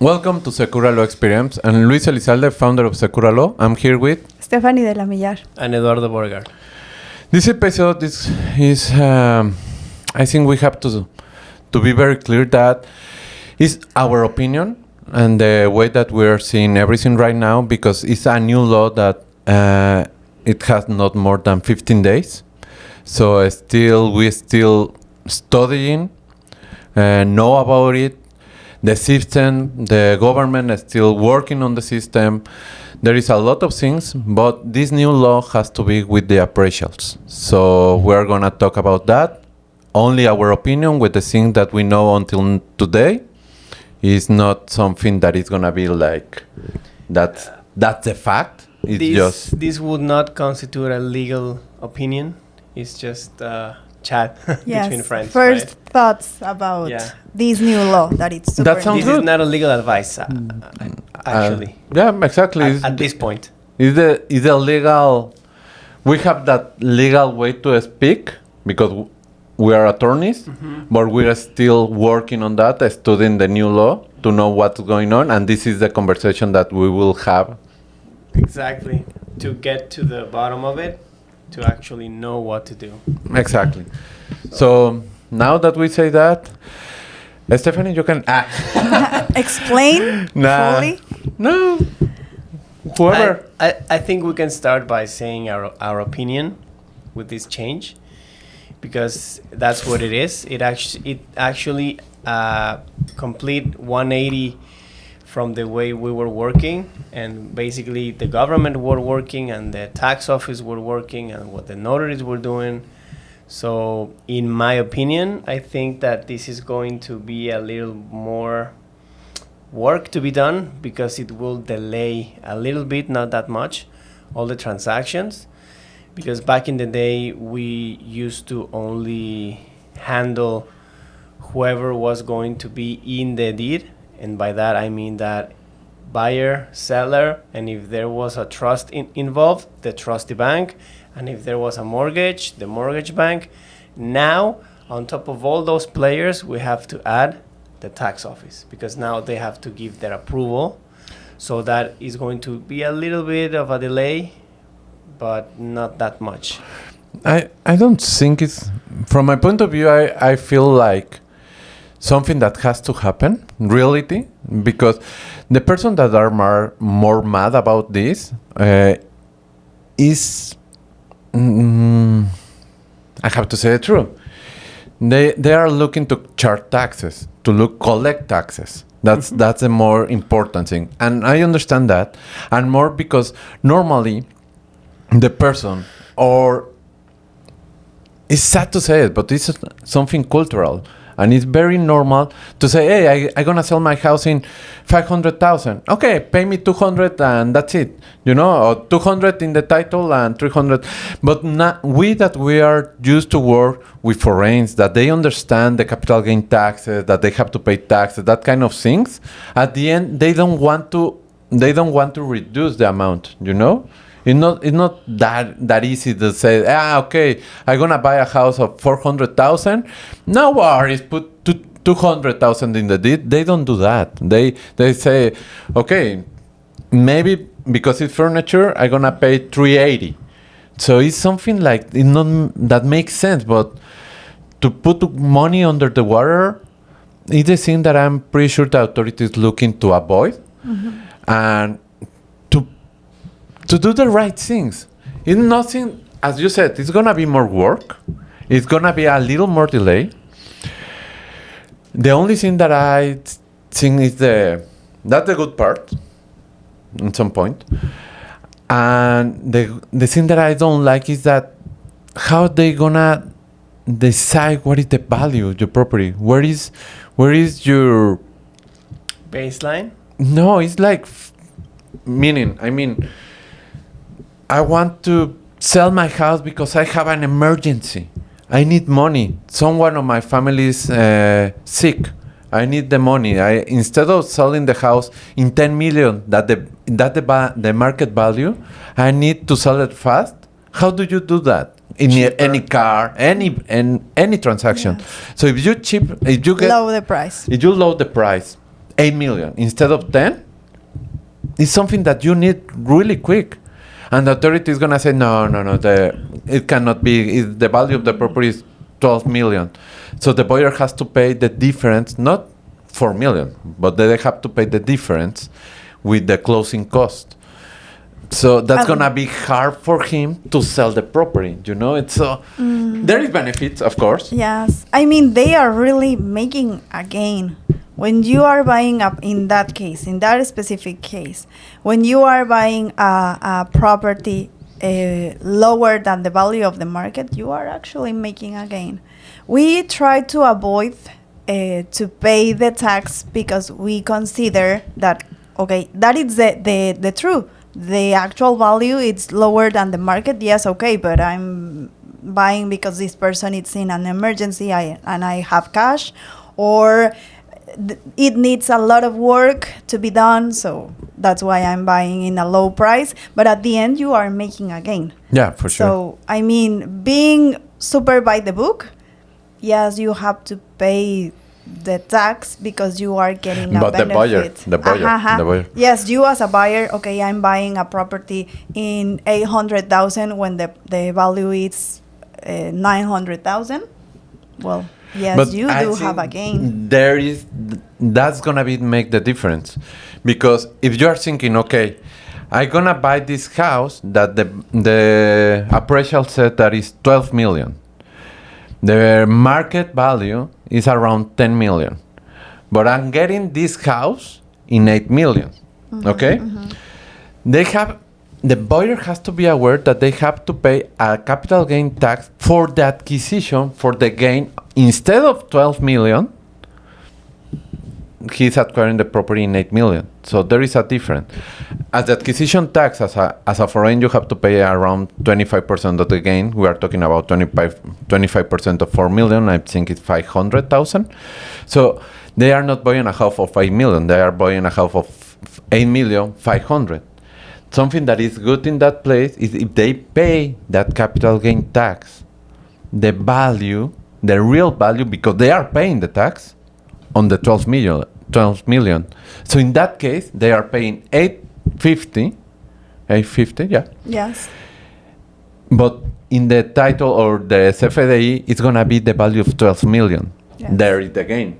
Welcome to Secura Law Experience. I'm Luis Elizalde, founder of Secura Law. I'm here with Stephanie de la Millar and Eduardo Borgar. This episode is I think we have to be very clear that it's our opinion and the way that we're seeing everything right now, because it's a new law that it has not more than 15 days. So we're still studying, know about it. The system, the government is still working on the system. There is a lot of things, but this new law has to be with the appraisals. So we're going to talk about that. Only our opinion with the things that we know until today is not something that is going to be like that's a fact. This would not constitute a legal opinion. It's just chat between friends. First thoughts about this new law that it's super that sounds This good. is not a legal advice, actually. Yeah, exactly. At this point. Is the legal? We have that legal way to speak because we are attorneys, but we are still working on that, studying the new law to know what's going on, and this is the conversation that we will have. Exactly. To get to the bottom of it, to actually know what to do. Exactly. So now that we say that, Stephanie, you can explain fully. No. Whoever. I think we can start by saying our opinion with this change, because that's what it is. It actually complete 180 from the way we were working, and basically the government were working and the tax office were working and what the notaries were doing. So in my opinion, I think that this is going to be a little more work to be done, because it will delay a little bit, not that much, all the transactions. Because back in the day, we used to only handle whoever was going to be in the deed. And by that, I mean that buyer, seller, and if there was a trust involved, the trustee bank, and if there was a mortgage, the mortgage bank. Now, on top of all those players, we have to add the tax office, because now they have to give their approval. So that is going to be a little bit of a delay, but not that much. I don't think it's, from my point of view, I feel like something that has to happen, reality, because the person that are more mad about this is, I have to say the truth. They are looking to charge taxes, to collect taxes. That's the more important thing, and I understand that, and more because normally the person, or it's sad to say it, but it's something cultural. And it's very normal to say, hey, I'm going to sell my house in 500,000. Okay, pay me 200 and that's it. Or 200 in the title and 300. But we are used to work with foreigners, that they understand the capital gain taxes, that they have to pay taxes, that kind of things. At the end, they don't want to reduce the amount, It's not that easy to say, okay, I'm going to buy a house of 400,000. No worries, put 200,000 in the deed. They don't do that. They say, okay, maybe because it's furniture, I'm going to pay 380. So it's something like, that makes sense. But to put money under the water is the thing that I'm pretty sure the authorities looking to avoid. And to do the right things. It's nothing, as you said, it's going to be more work. It's going to be a little more delay. The only thing that I think is that's the good part, at some point. And the thing that I don't like is that how they going to decide what is the value of your property. Where is your baseline? No, it's like, I want to sell my house because I have an emergency. I need money. Someone of my family is sick. I need the money. Instead of selling the house in 10 million, the market value, I need to sell it fast. How do you do that? In any car, any transaction. Yes. So if you get lower the price. If you lower the price, 8 million instead of 10, it's something that you need really quick. And the authority is going to say, no, it cannot be. The value of the property is 12 million. So the buyer has to pay the difference, not 4 million, but they have to pay the difference with the closing cost. So that's going to be hard for him to sell the property. It's there is benefits, of course. Yes. I mean, they are really making a gain. When you are buying up, in that case, in that specific case, when you are buying a property lower than the value of the market, you are actually making a gain. We try to avoid to pay the tax because we consider that, okay, that is the truth. The actual value is lower than the market. Yes, okay, but I'm buying because this person is in an emergency and I have cash, or it needs a lot of work to be done, so that's why I'm buying in a low price. But at the end, you are making a gain. Yeah, for sure. So, I mean, being super by the book, yes, you have to pay the tax because you are getting a benefit. The buyer. Yes, you as a buyer, okay, I'm buying a property in 800,000 when the value is 900,000. Well, yes, but you do have a gain. That's gonna make the difference, because if you are thinking, okay, I'm gonna buy this house that the appraisal said that is 12 million. The market value is around 10 million, but I'm getting this house in 8 million. Okay, the buyer has to be aware that they have to pay a capital gain tax for the acquisition, for the gain. Instead of 12 million, he's acquiring the property in 8 million. So there is a difference. As the acquisition tax, as a foreign, you have to pay around 25% of the gain. We are talking about 25% of 4 million. I think it's 500,000. So they are not buying a house of 8 million. They are buying a house of 8,500,000. Something that is good in that place is if they pay that capital gain tax, the real value, because they are paying the tax on the 12 million. So in that case, they are paying 850, yeah. Yes. But in the title or the CFDI, it's going to be the value of 12 million. Yes. There is the gain.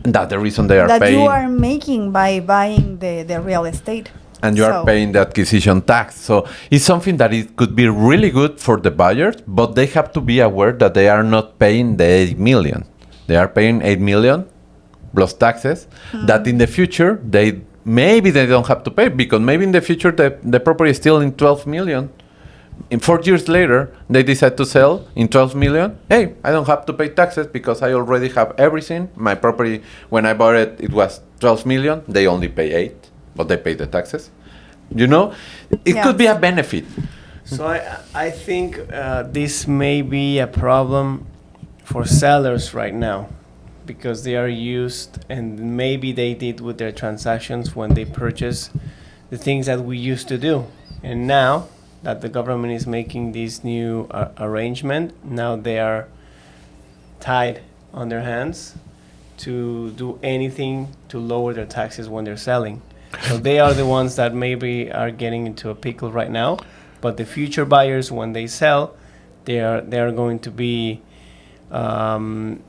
That's the reason they are paying. That you are making by buying the real estate. And you are paying the acquisition tax. So it's something that it could be really good for the buyers, but they have to be aware that they are not paying the 8 million. They are paying 8 million plus taxes that in the future, maybe they don't have to pay, because maybe in the future the property is still in 12 million. In 4 years later, they decide to sell in 12 million. Hey, I don't have to pay taxes because I already have everything. My property, when I bought it, it was 12 million. They only pay 8. But they pay the taxes. It could be a benefit. So I think this may be a problem for sellers right now, because they are used, and maybe they did with their transactions when they purchase the things that we used to do. And now that the government is making this new arrangement, now they are tied on their hands to do anything to lower their taxes when they're selling. So they are the ones that maybe are getting into a pickle right now, but the future buyers, when they sell, they are going to be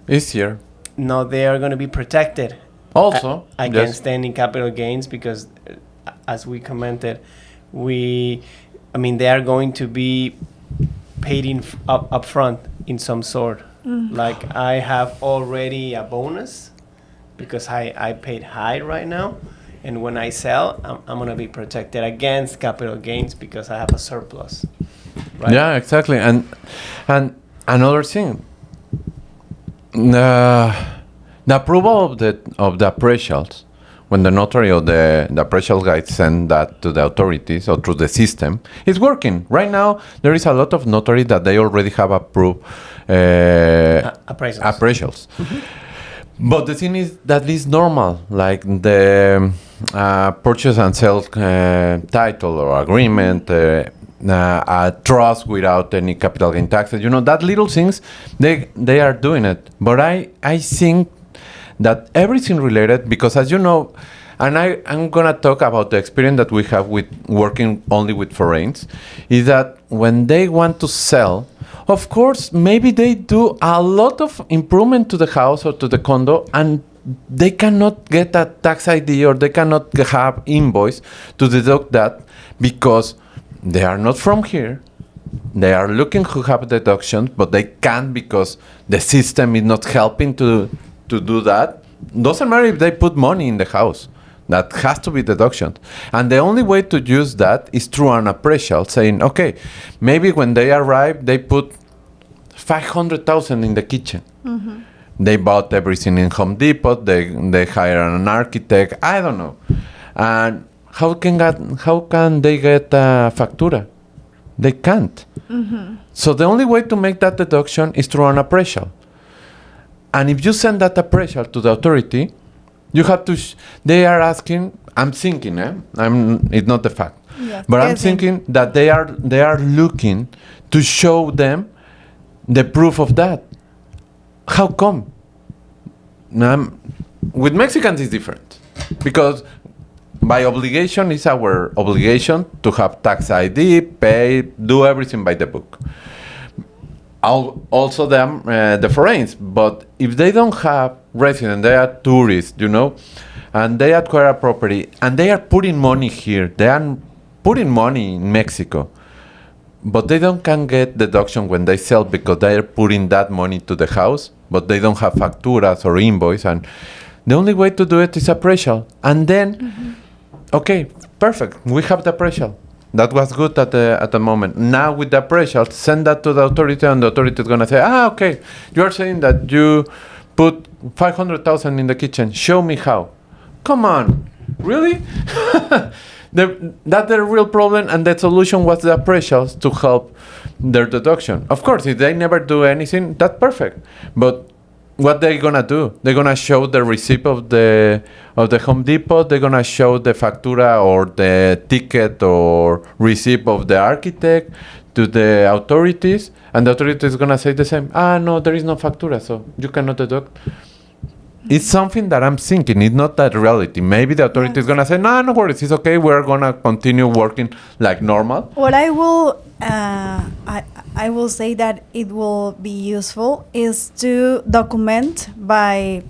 easier. No, they are going to be protected also against any capital gains, because as we commented, they are going to be paid up front in some sort. Like, I have already a bonus because I paid high right now. And when I sell, I'm going to be protected against capital gains because I have a surplus. Right? Yeah, exactly. And another thing, the approval of the appraisals, when the notary or the appraisal guide send that to the authorities or through the system, it's working. Right now, there is a lot of notaries that they already have approved appraisals. But the thing is that is normal, like the purchase and sale title or agreement, a trust without any capital gain taxes. That little things, they are doing it. But I think that everything related, because as you know, and I'm gonna talk about the experience that we have with working only with foreigners, is that when they want to sell, of course, maybe they do a lot of improvement to the house or to the condo, and they cannot get a tax ID or they cannot have invoice to deduct that because they are not from here. They are looking to have deductions, but they can't because the system is not helping to do that. Doesn't matter if they put money in the house. That has to be deduction. And the only way to use that is through an appraisal, saying, okay, maybe when they arrive, they put 500,000 in the kitchen. Mm-hmm. They bought everything in Home Depot. They hire an architect. I don't know. And how can they get a factura? They can't. Mm-hmm. So the only way to make that deduction is through an appraisal. And if you send that appraisal to the authority, you have to. They are asking. I'm thinking. It's not the fact. Yes. But I'm Yes, thinking that they are looking to show them the proof of that. How come? With Mexicans, it's different because by obligation, it's our obligation to have tax ID, pay, do everything by the book. Also the foreigners, but if they don't have resident, they are tourists, and they acquire a property, and they are putting money here, they are putting money in Mexico, but they can get deduction when they sell because they are putting that money to the house, but they don't have facturas or invoice, and the only way to do it is appraisal. And then, okay, perfect, we have the appraisal. That was good at the moment. Now with the appraisal, send that to the authority, and the authority is gonna say, okay, you are saying that you put 500,000 in the kitchen. Show me how. Come on, really? That's the real problem, and the solution was the appraisals to help their deduction. Of course, if they never do anything, that's perfect. But what they gonna do? They're gonna show the receipt of the Home Depot. They're gonna show the factura or the ticket or receipt of the architect to the authorities, and the authority is gonna say the same. No, there is no factura, so you cannot deduct. It's something that I'm thinking. It's not that reality. Maybe the authority is gonna say, no worries, it's okay. We're gonna continue working like normal. What I will I will say that it will be useful is to document by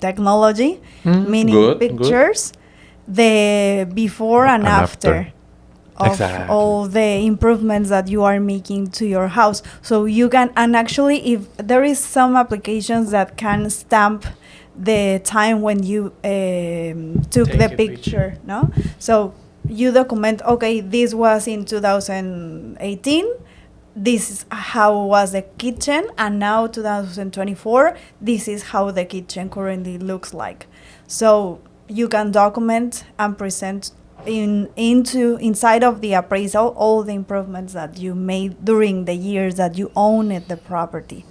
technology, meaning Good, pictures, the before and after of Exactly. all the improvements that you are making to your house. So you can, and actually if there is some applications that can stamp the time when you took Take the a picture, no? So you document, okay, this was in 2018, this is how was the kitchen, and now 2024, this is how the kitchen currently looks like. So you can document and present inside of the appraisal all the improvements that you made during the years that you owned the property.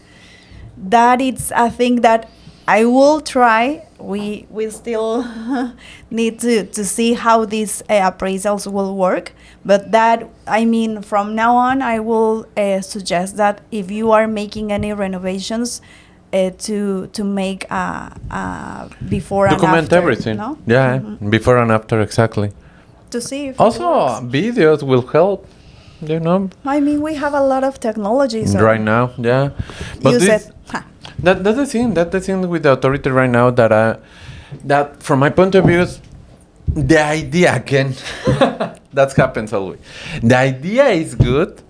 That is a thing that I will try. We still need to see how these appraisals will work. But that, I mean, from now on, I will suggest that if you are making any renovations, to make a before and after. Document everything. No? Yeah, Mhm. before and after, exactly. To see if Also, it works. videos will help, I mean, we have a lot of technology. So right now, yeah. But use this, it. Huh. that's the thing. That's the thing with the authority right now that from my point of view, is the idea again. That happens always. The idea is good,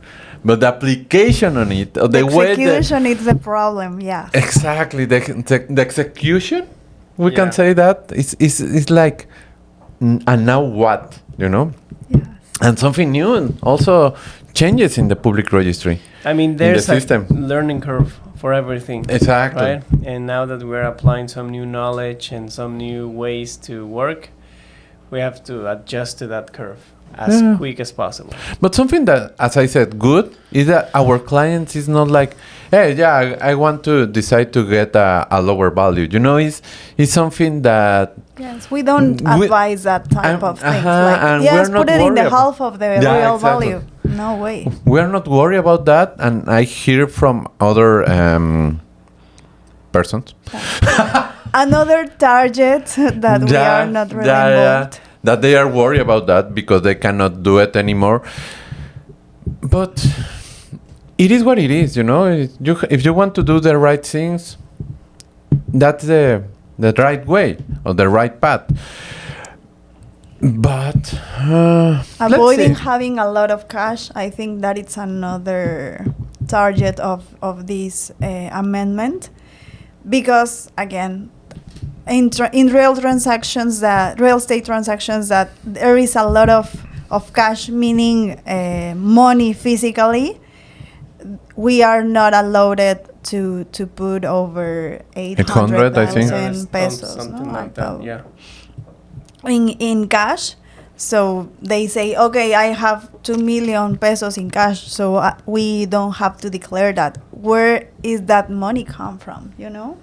but the application on it, or the way that Execution is the problem. Yeah. exactly the execution, we Yeah. can say that is like, and now what, Yes. and something new, and also changes in the public registry. I mean, the there's a system. learning curve for everything. Exactly. Right? And now that we're applying some new knowledge and some new ways to work, we have to adjust to that curve as Yeah. quick as possible. But something that, as I said, good is that our clients is not like, hey, yeah, I want to decide to get a lower value. It's something that Yes, we don't We- advise that type of things. and Yes, we're put not it in the worried about- half of the Yeah, real exactly. value. No way. we are not worried about that. And I hear from other persons. Another target that we are not really involved. That they are worried about that because they cannot do it anymore. But it is what it is, you know. If you want to do the right things, that's the right way or the right path. But Avoiding having a lot of cash, I think that it's another target of this amendment, because again, in real estate transactions, that there is a lot of cash, meaning money physically. We are not allowed to put over 800, I think. 800,000 pesos, Something no? like that, yeah. In cash. So they say, okay, I have 2 million pesos in cash, so we don't have to declare that. Where is that money come from, you know?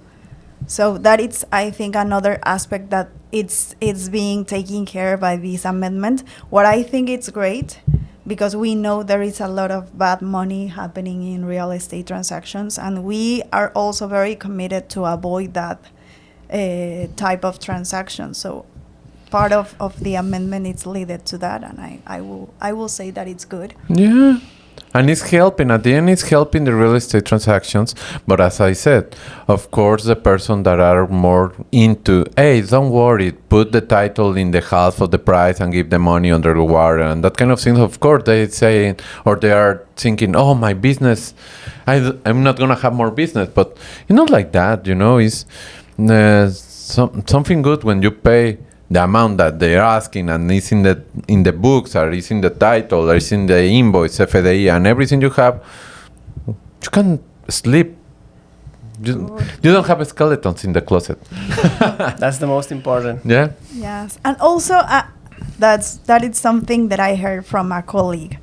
So that it's, I think, another aspect that it's being taken care by this amendment. What I think it's great, because we know there is a lot of bad money happening in real estate transactions, and we are also very committed to avoid that type of transaction. So part of the amendment is related to that, and I will say that it's good. Yeah. And it's helping. At the end, it's helping the real estate transactions. But as I said, of course, the person that are more into, hey, don't worry, put the title in the half of the price and give the money under the water and that kind of thing. Of course, they say, or they are thinking, oh, my business, I'm not going to have more business. But it's not like that, you know. It's something good when you pay the amount that they're asking, and it's in the books, or it's in the title, or it's in the invoice, FDI, and everything you have. You can sleep. You don't have skeletons in the closet. That's the most important. Yeah. Yes, and also that is something that I heard from a colleague,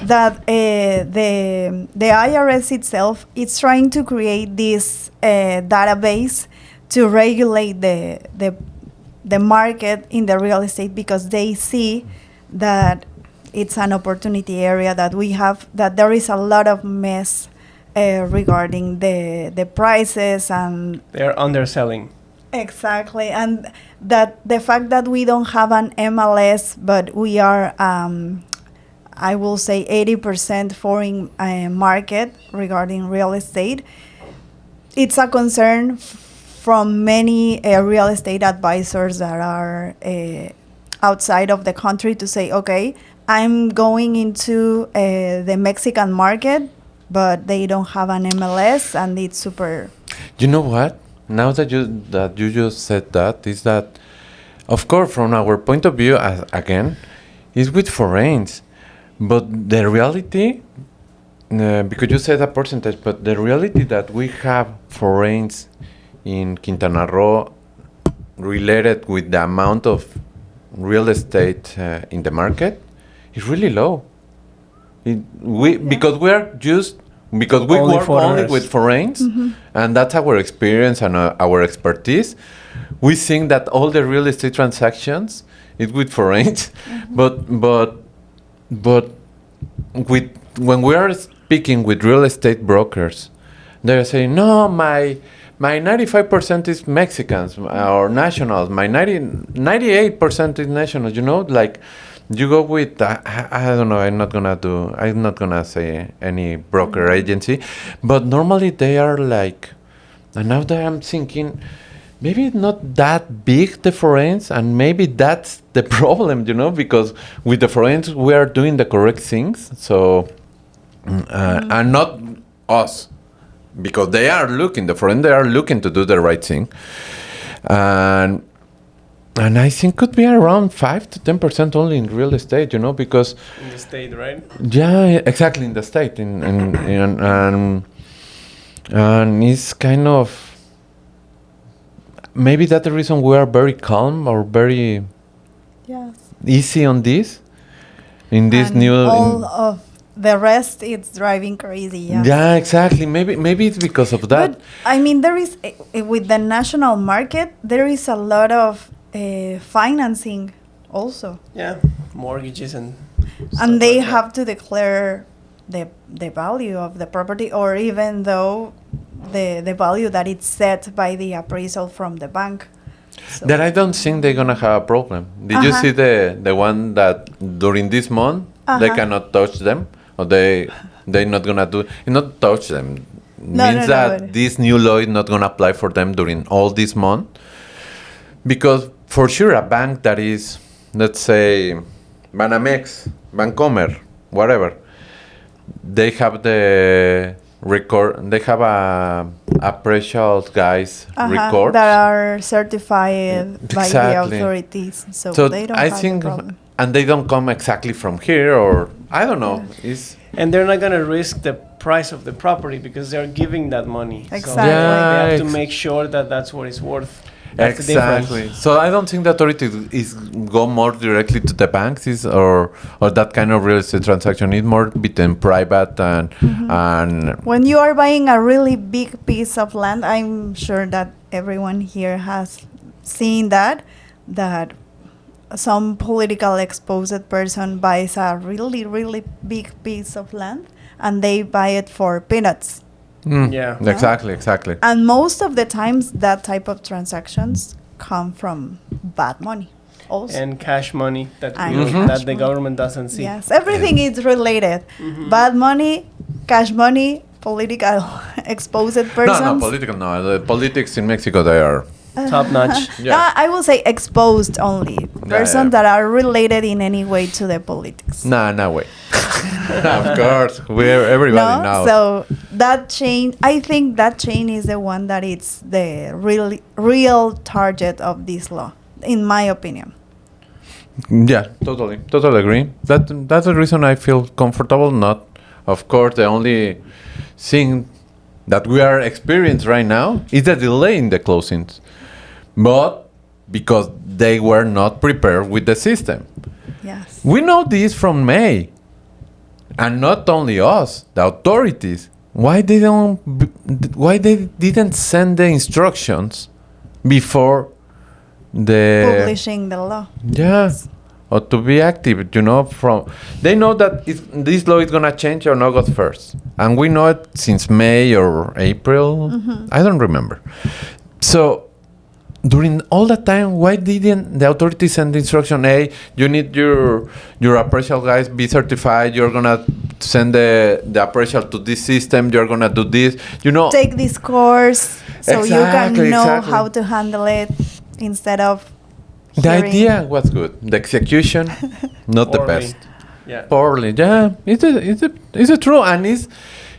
that the IRS itself is trying to create this database to regulate the market in the real estate, because they see that it's an opportunity area that we have, that there is a lot of mess regarding the prices, and They're underselling. exactly, and that the fact that we don't have an MLS, but we are I will say 80% foreign market regarding real estate, it's a concern from many real estate advisors that are outside of the country, to say, okay, I'm going into the Mexican market, but they don't have an MLS, and it's super. You know what? Now that you just said that, is that, of course, from our point of view, again, is with foreigners, but the reality, because you said a percentage, but the reality that we have foreigners in Quintana Roo related with the amount of real estate in the market is really low. Because we Only work only foreigners. with foreigners, and that's our experience and our expertise. We think that all the real estate transactions is with foreigners, but when we are speaking with real estate brokers, they are saying, no, my 95% is Mexicans or nationals. My 98% is nationals. You know, like you go with I don't know. I'm not gonna say any broker agency, but normally they are like. And now that I'm thinking, maybe it's not that big, the foreigners, and maybe that's the problem. You know, because with the foreigners we are doing the correct things. So and not us. Because they are looking to do the right thing, and I think could be around 5 to 10% only in real estate, you know, because In the state, right? yeah, exactly, in the state, and it's kind of maybe that's the reason we are very calm or very easy on this in this And new. all of the rest, it's driving crazy. Yeah, exactly. Maybe it's because of that. But I mean, there is with the national market, there is a lot of financing also, Yeah, mortgages and and they like that. have to declare the value of the property, or even though the value that it's set by the appraisal from the bank. So, That I don't think they're gonna have a problem. Did you Uh-huh. see the one that during this month they Uh-huh. cannot touch them, or they not gonna do not touch them? No, Means no, that no. this new law is not gonna apply for them during all this month, because for sure a bank that is, let's say, Banamex, Bancomer, whatever, they have the record. They have appraisal guys records. that are certified by the Exactly. authorities, so, So they don't I have think, the problem. and they don't come exactly from here, or I don't know. It's And they're not going to risk the price of the property because they're giving that money. So Exactly. they Yeah, have to ex- make sure that that's what it's worth. That's the difference. exactly. So I don't think the authority is go more directly to the banks, or that kind of real estate transaction. It's more between private and When you are buying a really big piece of land, I'm sure that everyone here has seen that some political exposed person buys a really, really big piece of land and they buy it for peanuts. Yeah. exactly. And most of the times that type of transactions come from bad money also. And cash money that, And we don't- cash that the money. government doesn't see. Yes, everything is related. Mhm. Bad money, cash money, political exposed persons. No, political. No, the politics in Mexico they are. Top notch. Yeah. No, I will say exposed only. Persons yeah. that are related in any way to the politics. Nah, no way. Of course, everybody knows. So that chain, I think that chain is the one that it's the real target of this law, in my opinion. Yeah, totally agree. That's the reason I feel comfortable. Not, of course, the only thing that we are experiencing right now is the delay in the closings, but because they were not prepared with the system. Yes. We know this from May, and not only us, the authorities. Why they didn't send the instructions before the Publishing the law. yeah, or to be active, from they know that this law is gonna change on August 1st, and we know it since May or April. I don't remember. So during all that time, why didn't the authorities send instruction? Hey, you need your appraisal guys be certified. You're gonna send the appraisal to this system. You're gonna do this. Take this course so you can Exactly, know exactly. how to handle it instead of The hearing- idea was good. The execution, not the Poorly. best. Yeah. Poorly, yeah. It's a true, and it's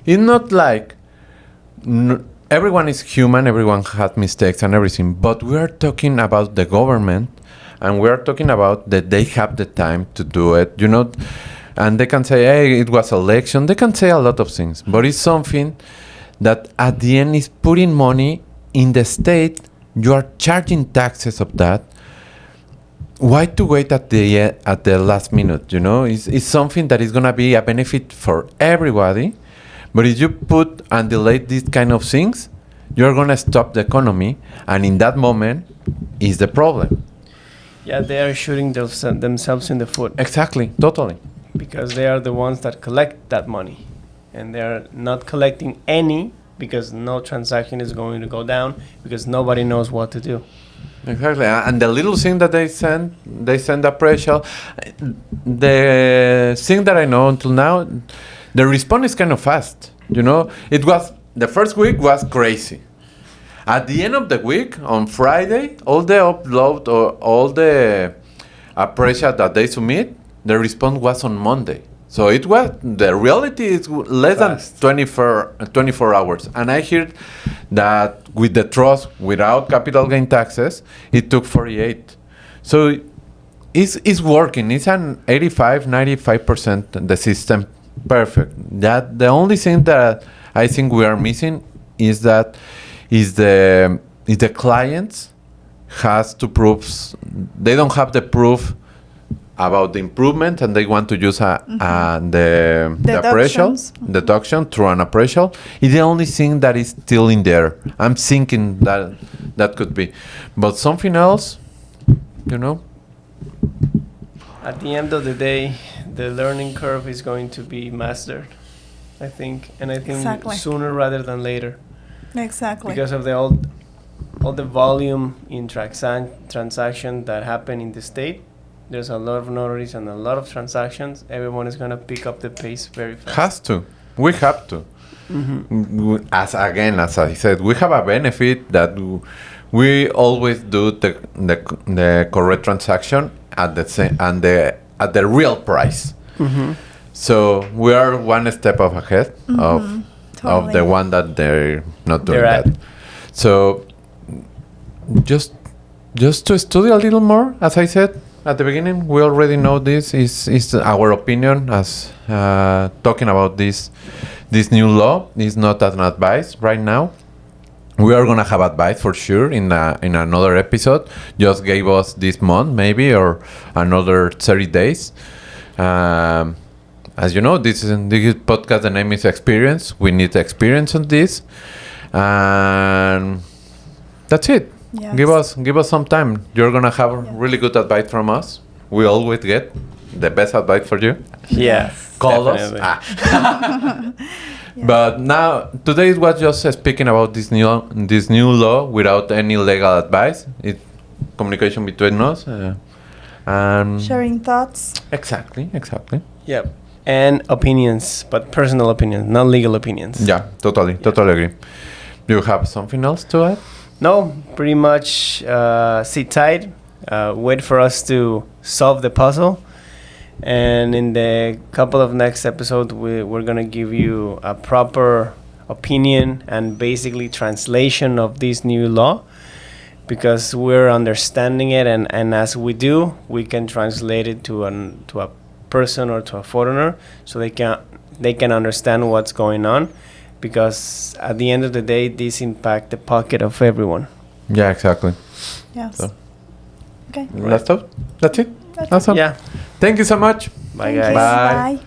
not like everyone is human. Everyone has mistakes and everything. But we are talking about the government, and we are talking about that they have the time to do it. And they can say, "Hey, it was election." They can say a lot of things, but it's something that at the end is putting money in the state. You are charging taxes of that. Why to wait at the last minute? It's something that is gonna be a benefit for everybody. But if you put and delay these kind of things, you're gonna stop the economy, and in that moment, is the problem. Yeah, they are shooting themselves in the foot Exactly, totally. because they are the ones that collect that money. And they're not collecting any because no transaction is going to go down because nobody knows what to do. Exactly, and the little thing that they send appraisal. The thing that I know until now, the response is kind of fast. It was the first week was crazy. At the end of the week, on Friday, all the upload or all the appraisal that they submit, the response was on Monday. So it was, the reality is less Fast. than 24 hours. And I heard that with the trust, without capital gain taxes, it took 48. So it's working. It's an 95% the system perfect. That the only thing that I think we are missing is the clients has to prove, they don't have the proof about the improvement, and they want to use the appraisal, Deductions. deduction through an appraisal. It's the only thing that is still in there. I'm thinking that could be, but something else, At the end of the day, the learning curve is going to be mastered, I think. And I think Exactly. sooner rather than later. Exactly. because of the all the volume in transaction that happen in the state. There's a lot of notaries and a lot of transactions. Everyone is gonna pick up the pace very fast. Has to. We have to. As I said, we have a benefit that we always do the correct transaction at the same and at the real price. So we are one step up ahead of Totally. the one that they're not doing They're at. that. So just to study a little more, as I said at the beginning, we already know this is our opinion as talking about this new law is not an advice right now. We are gonna have advice for sure in another episode. Just gave us this month maybe or another 30 days. As you know, this podcast. The name is Experience. We need experience on this, and that's it. Yes. Give us some time. You're gonna have really good advice from us. We always get the best advice for you. Yeah, Call definitely. us. But now today was just speaking about this new law without any legal advice. It's communication between us and Sharing thoughts. exactly. Yep. And opinions, but personal opinions, not legal opinions. Yeah, totally agree. Do you have something else to add? No, pretty much sit tight, wait for us to solve the puzzle. And in the couple of next episodes, we're going to give you a proper opinion and basically translation of this new law, because we're understanding it. And as we do, we can translate it to a person or to a foreigner so they can understand what's going on, because at the end of the day, this impact the pocket of everyone. Yeah, exactly. Yes. So. Okay. That's it. That's Awesome. Yeah. Thank you so much. Bye, Thank guys. you. Bye. Bye.